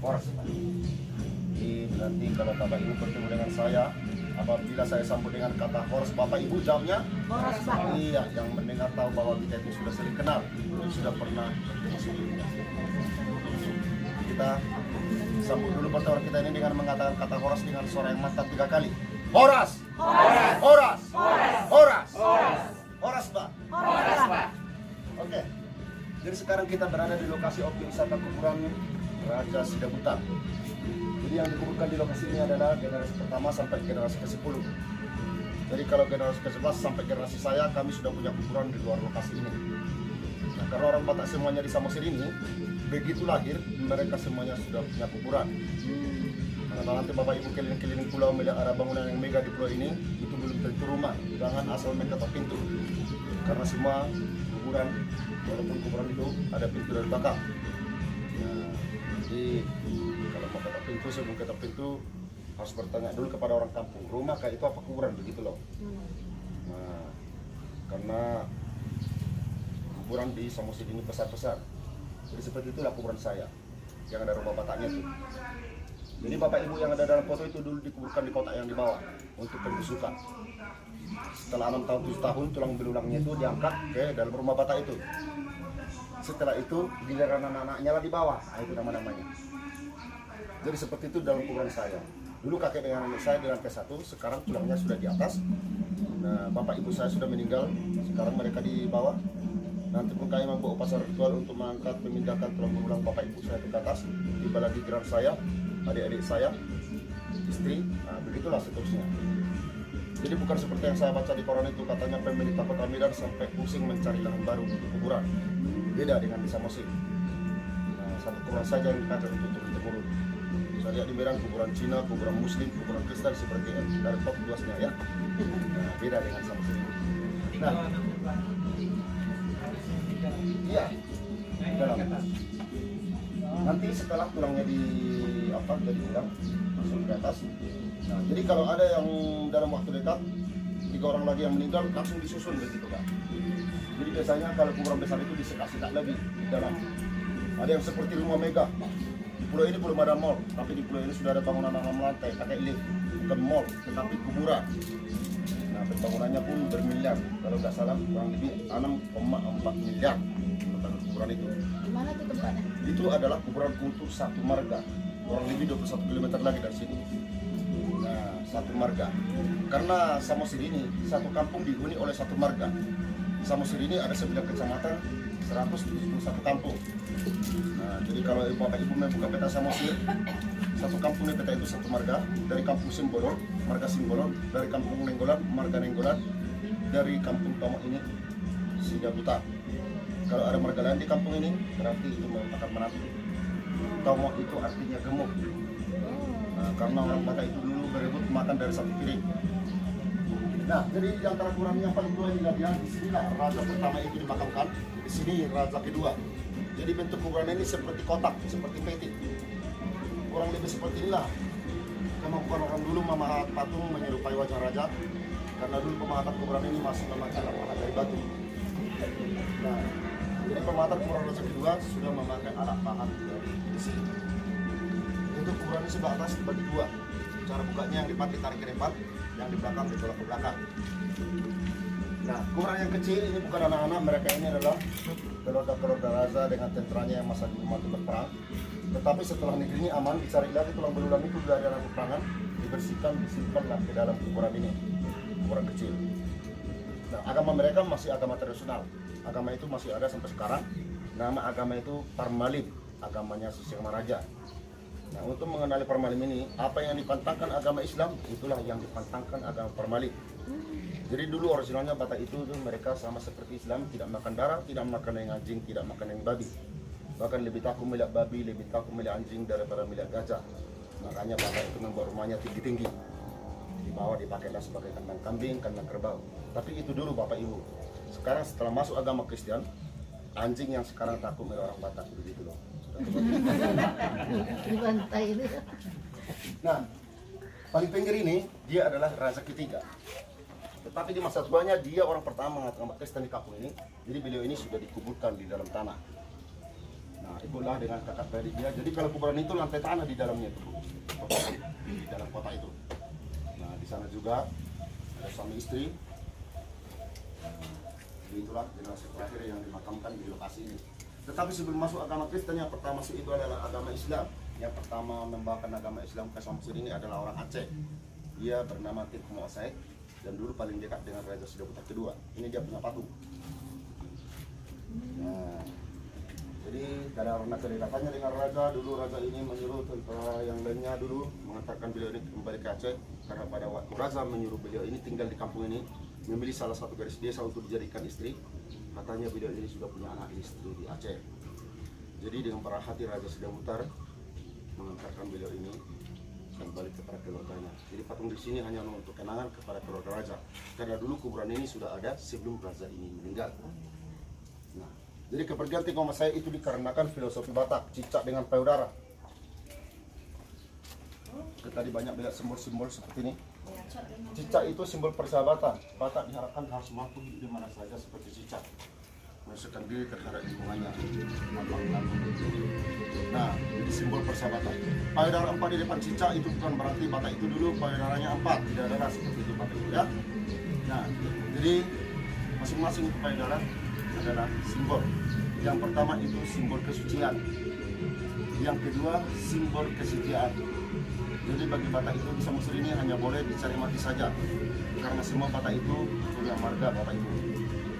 Horas. Jadi nanti kalau Bapak Ibu bertemu dengan saya, apabila saya sambut dengan kata horas, Bapak Ibu jawabnya horas, Pak. Iya, yang mendengar tahu bahwa kita itu sudah sering kenal, sudah pernah bertemu sebelumnya. Kita sambut dulu pertemuan kita ini dengan mengatakan kata horas dengan suara yang mantap 3 kali. Horas, horas, horas, horas, horas, horas, Pak. Horas, Pak. Jadi sekarang kita berada di lokasi objek wisata kuburan Raja Sidabuta. Jadi yang dikuburkan di lokasi ini adalah generasi pertama sampai generasi ke-10. Jadi kalau generasi ke-11 sampai generasi saya, kami sudah punya kuburan di luar lokasi ini. Nah, karena orang Batak semuanya di Samosir ini, begitu lahir, mereka semuanya sudah punya kuburan. Nah, kalau nanti Bapak Ibu keliling-keliling pulau melihat ada bangunan yang megah di pulau ini, itu belum tentu rumah. Jangan asal main ketok pintu. Karena semua kuburan, walaupun kuburan itu ada pintu dari belakang. Nah, jadi kalau mau ketok pintu, sebelum ketok pintu harus bertanya dulu kepada orang kampung, rumah kayak itu apa kuburan, begitu loh. Nah, karena kuburan di Samosir ini besar-besar. Jadi seperti itulah kuburan saya, yang ada rumah Bataknya tuh. Jadi Bapak Ibu yang ada dalam foto itu dulu dikuburkan di kotak yang di bawah untuk pembusukan. Setelah 6 tahun 7 tahun tulang belulangnya itu diangkat ke dalam rumah Batak itu. Setelah itu giliran anak-anaknya lah di bawah, nah, itu nama-namanya. Jadi seperti itu dalam kuburan saya. Dulu kakek dengan nenek saya di lantai 1, sekarang tulangnya sudah di atas. Nah, bapak ibu saya sudah meninggal, sekarang mereka di bawah. Nanti pun kami membawa upacara ritual untuk mengangkat, memindahkan tulang belulang bapak ibu saya ke atas. Tiba lagi geran saya, adik-adik saya, istri, nah begitulah seterusnya. Jadi bukan seperti yang saya baca di koran itu, katanya pemerintah Kota Medan sampai pusing mencari lahan baru untuk kuburan. Beda dengan di Samosir. Nah, satu kuburan saja yang dipakai untuk turun-temurun. Saya lihat di Medan kuburan Cina, kuburan Muslim, kuburan Kristen seperti dari top luasnya ya. Nah, beda dengan Samosir. Nah, iya, dalam. Nanti setelah tulangnya jadi ulang, masuk ke atas. Nah, jadi kalau ada yang dalam waktu dekat 3 orang lagi yang meninggal langsung disusun begitu kan. Jadi biasanya kalau kuburan besar itu disekat-sekat lebih di dalam. Ada yang seperti rumah mega. Di pulau ini belum ada mall, tapi di pulau ini sudah ada bangunan 6 lantai, pakai lift, bukan mall, tetapi kuburan. Nah, pembangunannya pun bermiliar, kalau nggak salah kurang lebih 6,4 miliar tentang kuburan itu. Di mana tuh tempatnya? Itu adalah kuburan kultur satu marga, kurang lebih 21 km lagi dari sini. Nah, satu marga. Karena Samosir ini satu kampung dihuni oleh satu marga. Samosir ini ada 9 kecamatan, 171 kampung. Nah, jadi kalau Bapak Ibu membuka peta Samosir, satu kampung di peta itu satu marga, dari kampung Simbolon, marga Simbolon, dari kampung Nenggolan, marga Nenggolan, dari kampung Tomok ini, Sidabuta. Kalau ada marga lain di kampung ini, berarti itu merupakan menantu. Tomok itu artinya gemuk. Nah, karena orang Batak itu dulu berebut makan dari satu piring. Nah, jadi di antara kuburan yang paling tua ini di sinilah raja pertama itu dimakamkan, di sini raja kedua. Jadi bentuk kuburan ini seperti kotak, seperti peti. Kurang lebih seperti inilah kemampuan orang dulu memahat patung menyerupai wajah raja, karena dulu pemahatan kuburan ini masih memakai alat pahat dari batu. Nah, jadi pemahatan kuburan raja kedua sudah memakai alat pahat dari besi. Untuk kuburan ini sebelah atas dibagi 2. Cara bukanya yang depan ditarik ke depan, yang di belakang ditolak ke belakang. Nah, kuburan yang kecil ini bukan anak-anak, mereka ini adalah keluarga-keluarga raja dengan tenteranya yang masa dulu mati berperang. Tetapi setelah negeri ini aman, dicari lagi tulang belulang itu dari dalam peperangan, dibersihkan, disimpanlah ke dalam kuburan ini, kuburan kecil. Nah, agama mereka masih agama tradisional. Agama itu masih ada sampai sekarang. Nama agama itu Parmalim, agamanya Sisir Maraja. Nah, untuk mengenali Parmalim ini, apa yang dipantangkan agama Islam, itulah yang dipantangkan agama Parmalim. Jadi dulu originalnya Batak itu mereka sama seperti Islam, tidak makan darah, tidak makan yang anjing, tidak makan yang babi. Bahkan lebih takut melihat babi, lebih takut melihat anjing daripada melihat gajah. Makanya Batak itu membuat rumahnya tinggi-tinggi. Di bawah dipakailah sebagai kandang kambing, kandang kerbau. Tapi itu dulu Bapak Ibu. Sekarang setelah masuk agama Kristen, anjing yang sekarang takut melihat orang Batak begitu loh. Dibantai itu. Nah, paling pinggir ini dia adalah raja ketiga. Tetapi di masa tuanya dia orang pertama mengatakan Kristen di kampung ini. Jadi beliau ini sudah dikuburkan di dalam tanah. Nah, itulah dengan kakak beradik dia. Jadi kalau kuburan itu lantai tanah di dalamnya itu, di dalam kota itu. Nah, di sana juga ada suami istri. Jadi itulah generasi terakhir yang dimakamkan di lokasi ini. Tetapi sebelum masuk agama Kristen, yang pertama masuk itu adalah agama Islam. Yang pertama membawakan agama Islam ke Samosir ini adalah orang Aceh. Dia bernama Tik Muasaid dan dulu paling dekat dengan Raja Sidabuta kedua. Ini dia punya patung. Nah, Jadi karena kedekatannya dengan raja, dulu raja ini menyuruh tentara yang lainnya dulu mengantarkan beliau ini kembali ke Aceh, karena pada waktu raja menyuruh beliau ini tinggal di kampung ini, memilih salah satu garis desa untuk dijadikan istri. Katanya beliau ini sudah punya anak istri di Aceh. Jadi dengan para hati raja sudah mutar mengantarkan beliau ini kembali kepada keluarganya. Jadi patung di sini hanya untuk kenangan kepada keluarga raja, karena dulu kuburan ini sudah ada sebelum raja ini meninggal. Nah, jadi kepergian Tengku Mas saya itu dikarenakan filosofi Batak, cicak dengan payudara. Kita tadi banyak melihat simbol-simbol seperti ini. Cicak itu simbol persahabatan. Batak diharapkan harus mampu hidup di mana saja seperti cicak, menyesuaikan diri terhadap lingkungannya. Nah, jadi simbol persahabatan. Payudara 4 di depan cicak itu bukan berarti Batak itu dulu payudaranya 4, tidak ada seperti itu Batak itu ya. Nah, jadi masing-masing payudara adalah simbol. Yang pertama itu simbol kesucian, yang kedua simbol kesetiaan. Jadi bagi Batak itu di Samosir ini hanya boleh dicari mati saja, karena semua Batak itu punya marga Batak itu.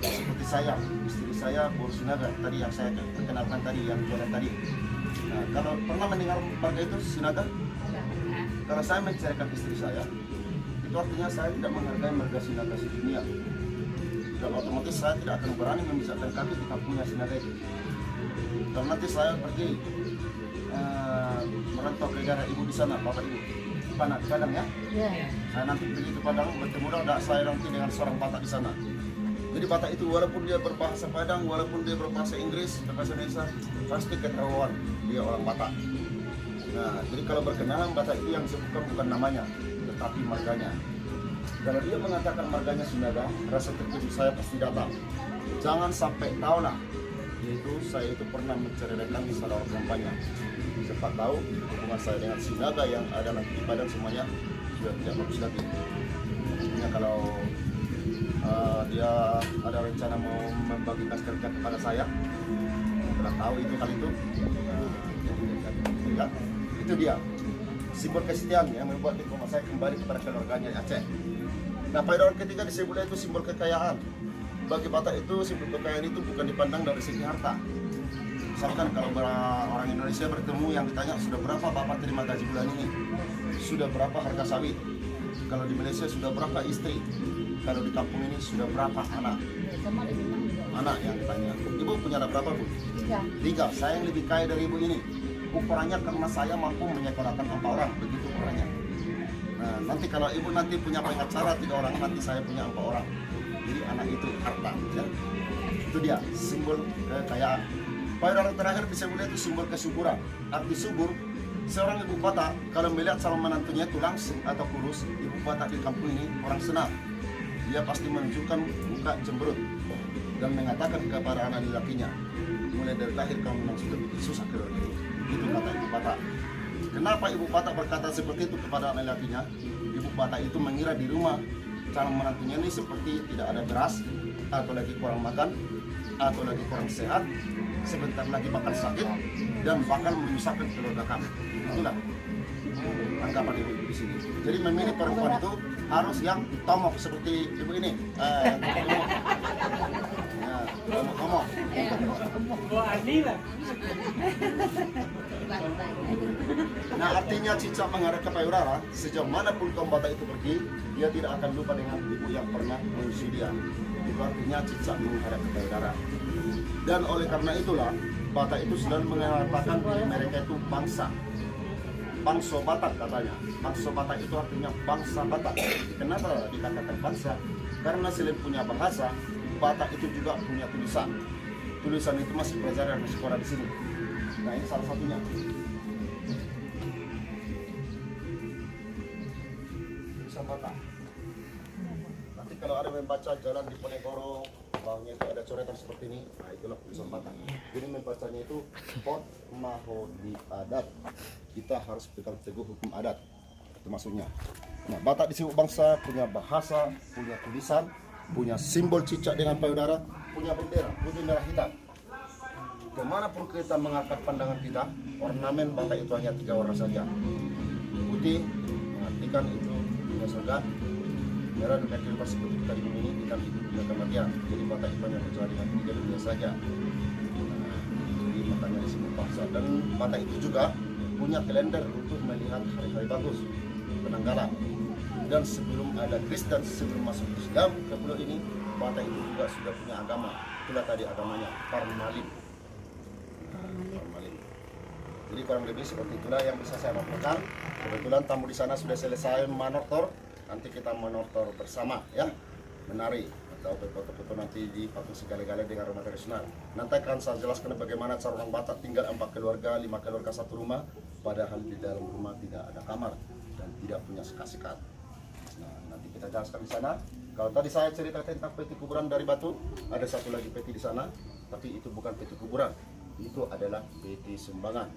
Seperti saya, istri saya Bor Sinaga tadi yang saya perkenalkan tadi, yang jualan tadi. Nah, kalau pernah mendengar marga itu Sinaga, kalau saya menceritakan istri saya, itu artinya saya tidak menghargai marga Sinaga sedunia. Dan otomatis saya tidak akan berani memisahkan kaki di kampungnya Sinaga itu. Kalau nanti saya pergi merantau ke daerah ibu di sana, bapak ibu di Padang ya. Saya nanti pergi ke Padang, bertemu dengan saya nanti dengan seorang Batak di sana. Jadi Batak itu walaupun dia berbahasa Padang, walaupun dia berbahasa Inggris, berbahasa Indonesia, pasti ketahuan dia orang Batak. Nah, jadi kalau berkenalan Batak itu yang disebutkan bukan namanya, tetapi marganya. Kalau dia mengatakan marganya Sinaga, rasa terkejut saya pasti datang. Jangan sampai tahu lah, yaitu saya itu pernah menceritakan di salah orang kampanye. Siapa tahu hubungan saya dengan Sinaga yang ada nanti di Padang semuanya sudah tidak bagus lagi. Artinya kalau dia ada rencana mau membagikan kerja kepada saya, setelah tahu itu kali itu, ya, itu dia simbol kesetiaan yang membuat Tengku Mas saya kembali kepada keluarganya di Aceh. Nah, pada orang ketiga disebutnya itu simbol kekayaan. Bagi Batak itu simbol kekayaan itu bukan dipandang dari segi harta. Misalkan kalau orang Indonesia bertemu yang ditanya sudah berapa Bapak terima gaji bulan ini, sudah berapa harga sawit, kalau di Malaysia sudah berapa istri, kalau di kampung ini sudah berapa anak yang ditanya. Ibu punya anak berapa Bu? 3. Saya yang lebih kaya dari ibu ini. Ukurannya karena saya mampu menyekolahkan 4 orang, begitu ukurannya. Nah, nanti kalau ibu nanti punya pengacara 3 orang, nanti saya punya 4 orang. Jadi anak itu harta ya. Itu dia simbol kekayaan. Payudara terakhir disebutnya itu simbol kesuburan. Arti subur, seorang ibu Batak kalau melihat calon menantunya itu langsing atau kurus, ibu Batak di kampung ini orang senang. Dia pasti menunjukkan muka cemberut dan mengatakan kepada anak lelakinya, mulai dari lahir kamu memang sudah bikin susah keluarga ini. Itu kata ibu Batak. Kenapa ibu Batak berkata seperti itu kepada anak lelakinya? Ibu Batak itu mengira di rumah calon menantunya ini seperti tidak ada beras, atau lagi kurang makan, atau lagi kurang sehat, sebentar lagi bakal sakit dan bakal menyusahkan keluarga kami. Itulah anggapan ibu di sini. Jadi memilih perempuan itu harus yang tomok seperti ibu ini. Tomok. Nah, artinya cicak mengarah ke payudara, sejauh manapun kaum Batak itu pergi, dia tidak akan lupa dengan ibu yang pernah menyusui dia. Itu artinya cicak menghadap ke payudara. Dan oleh karena itulah Batak itu selalu mengatakan diri mereka itu bangsa Batak katanya. Bangsa Batak itu artinya bangsa Batak. Kenapa dikatakan bangsa? Karena selain punya bahasa, Batak itu juga punya tulisan. Tulisan itu masih pelajaran di sekolah di sini. Nah, ini salah satunya. Tulisan Batak. Nanti kalau ada membaca jalan di Ponegoro, bawahnya itu ada coretan seperti ini, nah itulah tulisan Batak. Jadi membacanya itu pot mahodi adat. Kita harus pegang teguh hukum adat, itu maksudnya. Nah, Batak disebut bangsa, punya bahasa, punya tulisan, punya simbol cicak dengan payudara, punya bendera hitam. Kemanapun kita mengangkat pandangan kita, ornamen Batak itu hanya 3 warna saja. Putih mengartikan itu dunia surga, merah dunia kehidupan seperti kita di bumi ini, hitam itu dunia kematian. Jadi Batak itu hanya berjalan dengan 3 dunia saja. Jadi maka katanya disebut paksa. Dan Batak itu juga punya kalender untuk melihat hari-hari bagus penanggalan. Dan sebelum ada Kristen, sebelum masuk Islam ke pulau ini, Batak itu juga sudah punya agama. Itulah tadi agamanya, Parmalim. Parmalim. Jadi kurang lebih seperti itulah yang bisa saya laporkan. Kebetulan tamu di sana sudah selesai manortor. Nanti kita manortor bersama ya, menari atau foto-foto nanti di patung segala-gala dengan rumah tradisional. Nanti akan saya jelaskan bagaimana cara orang Batak tinggal 4 keluarga, 5 keluarga satu rumah, padahal di dalam rumah tidak ada kamar dan tidak punya sekat-sekat. Nah, nanti kita jelaskan di sana. Kalau tadi saya cerita tentang peti kuburan dari batu, ada satu lagi peti di sana, tapi itu bukan peti kuburan. Itu adalah peti sumbangan.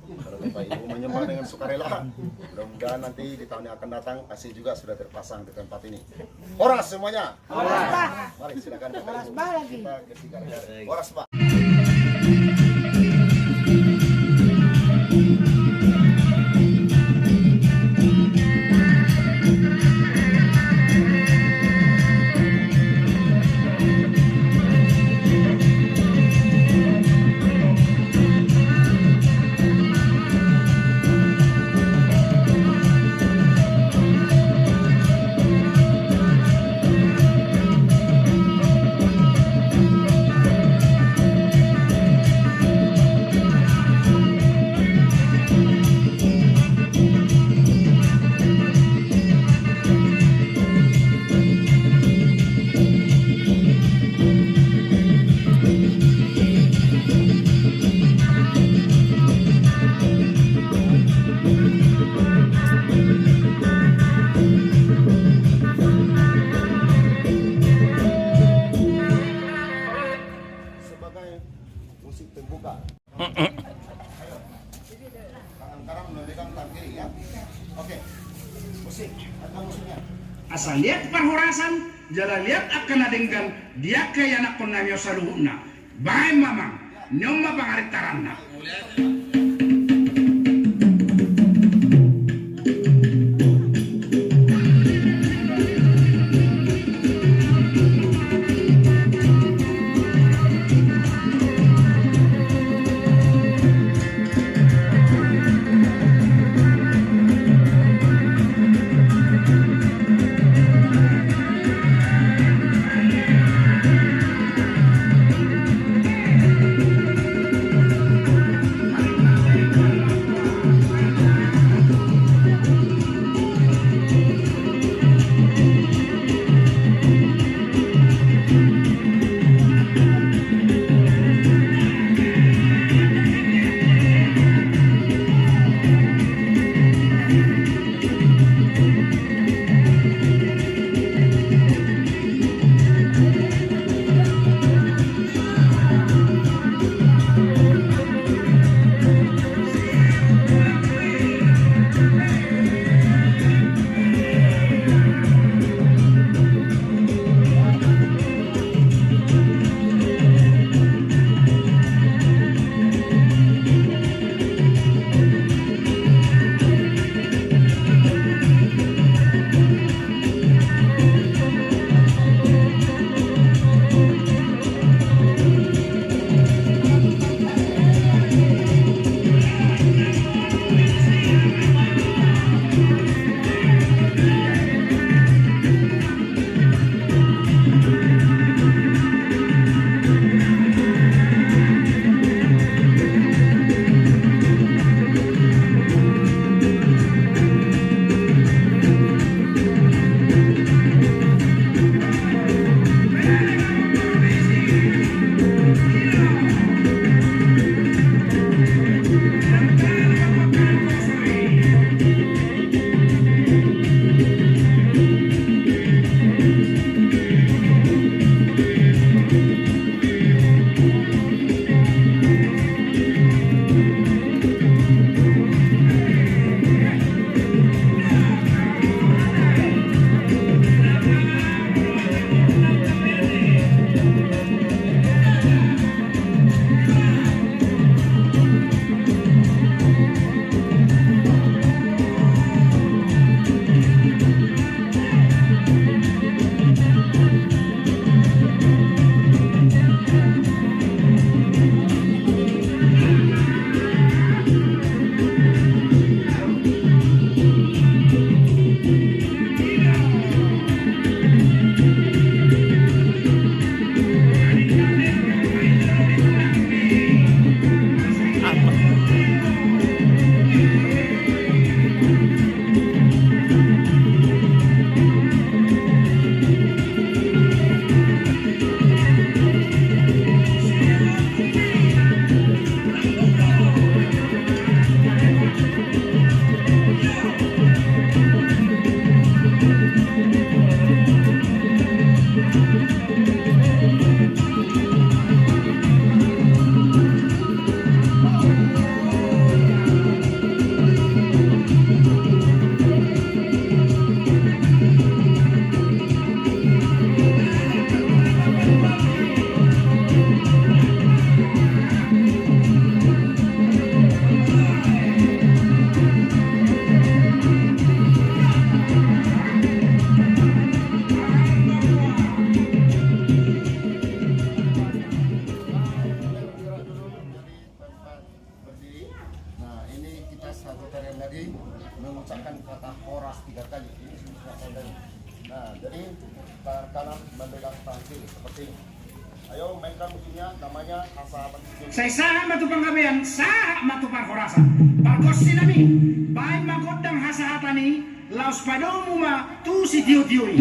Kalau Bapak Ibu menyumbang dengan sukarela, mudah-mudahan nanti di tahun yang akan datang AC juga sudah terpasang di tempat ini. Horas semuanya. Horas. Mari silakan Bapak Ibu. Kita ke Sigarga. Horas Pak. Musik pembuka. Ayo. Tangan kanan memegang tangan kiri ya. Oke. Musik. Ada musiknya. Asal lihat perhorasan, jalan lihat akan adenggan dia kaya anak konamyo saluhuna. Bahay mamang, nyoma pangaritaranna. seperti ini. Ayo mainkan musiknya, namanya Asa Abad. Saya sah matu panggabean, sah matu parhorasan. Parkos sinami, baik makodang hasa hatani, laos padomu ma tu si tiu-tiui.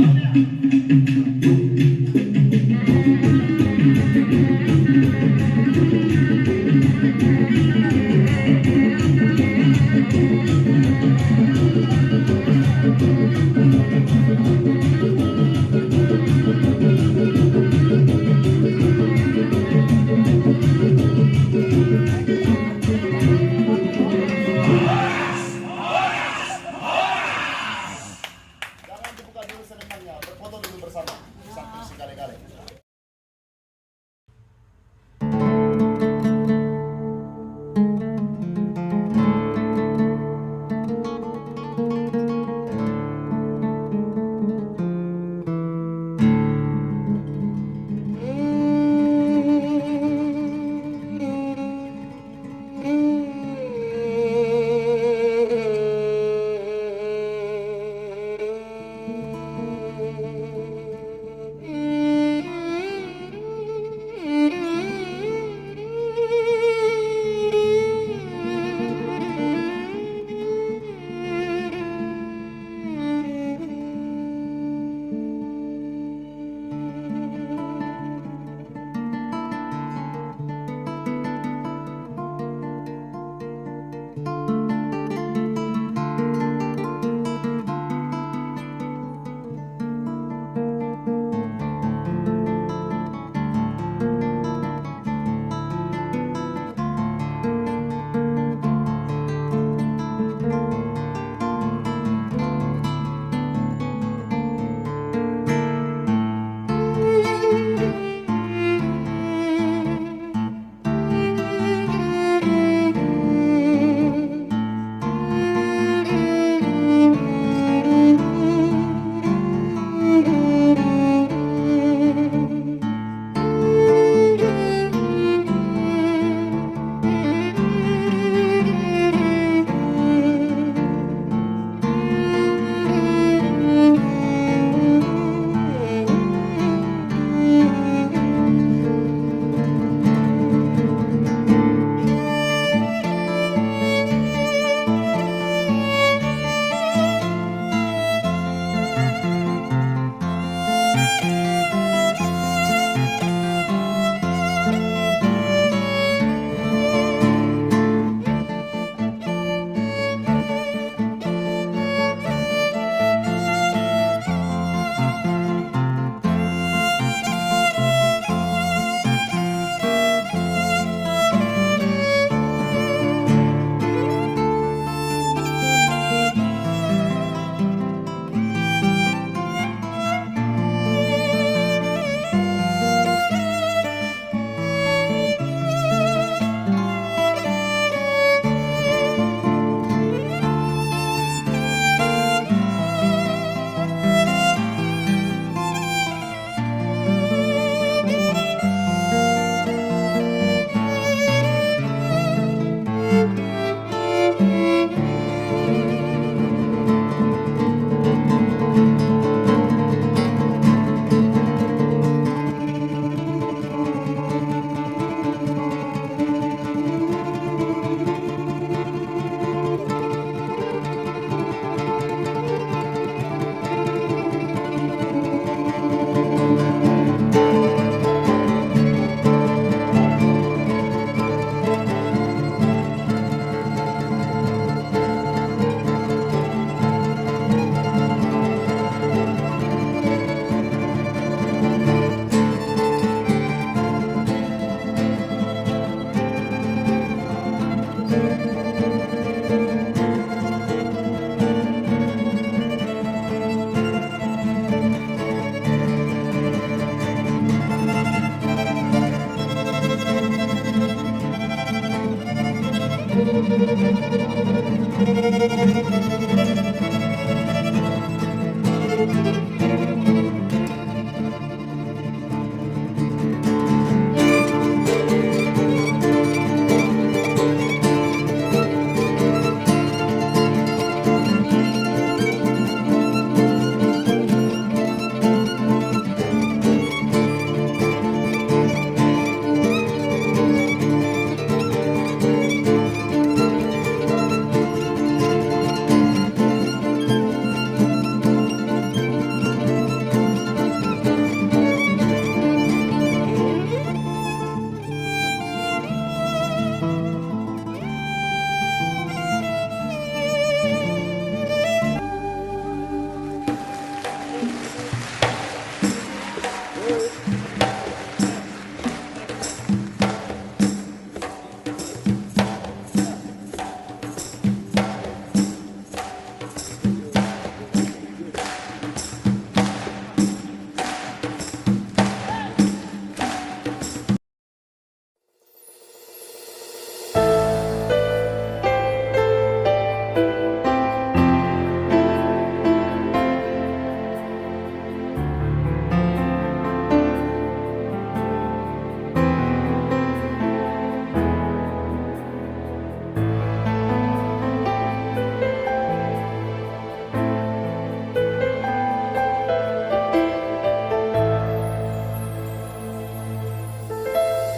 Jangan dibuka dulu sedepannya, berfoto dulu bersama. Saking sekali-kali.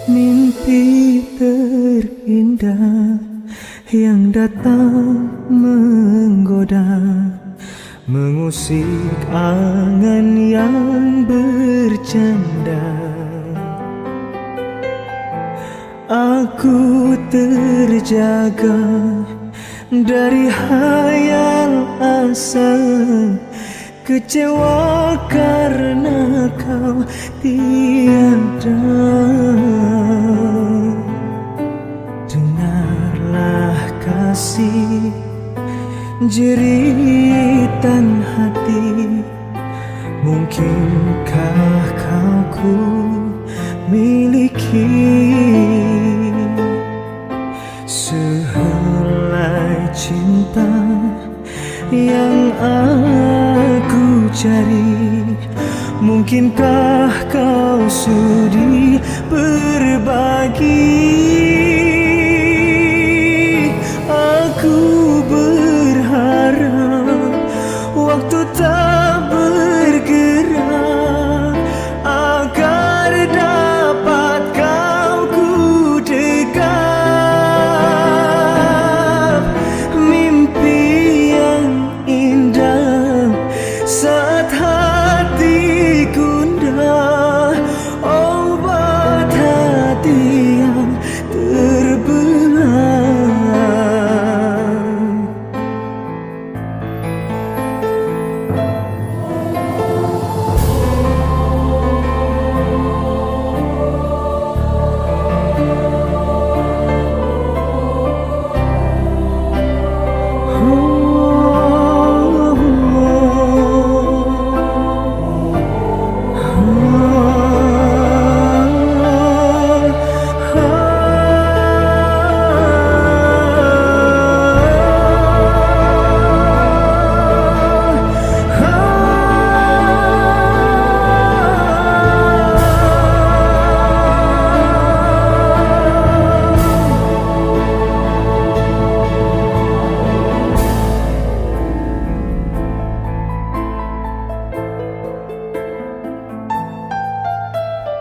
mimpi terindah yang datang menggoda, mengusik angan yang bercanda. Aku terjaga dari hayal asa, kecewa karena kau tiada. Dengarlah kasih, jeritan hati, mungkinkah kau ku miliki sehelai cinta yang aku cari. Mungkinkah kau sudi berbagi? Aku berharap waktu tak bergerak agar dapat kau ku dekap. Mimpi yang indah saat hati gundah, obat hati yang terbelah.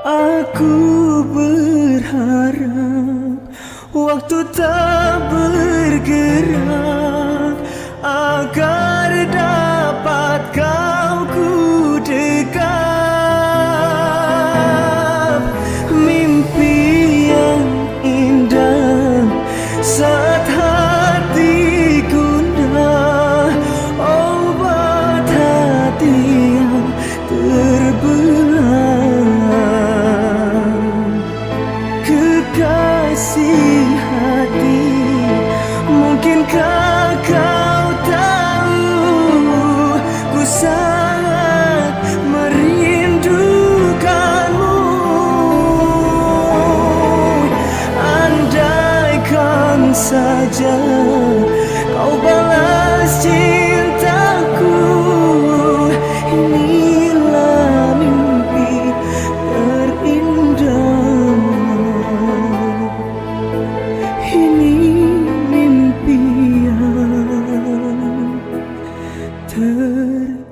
Aku berharap waktu tak bergerak agar dapat kau ku dekap. Mimpi yang indah saat hati gundah, obat hati yang terbelah. Kekasih hati, mungkinkah kau tahu ku sangat merindukanmu. Andaikan saja kau balas cintaku, inilah mimpi terindah. Ini mimpi yang terindah.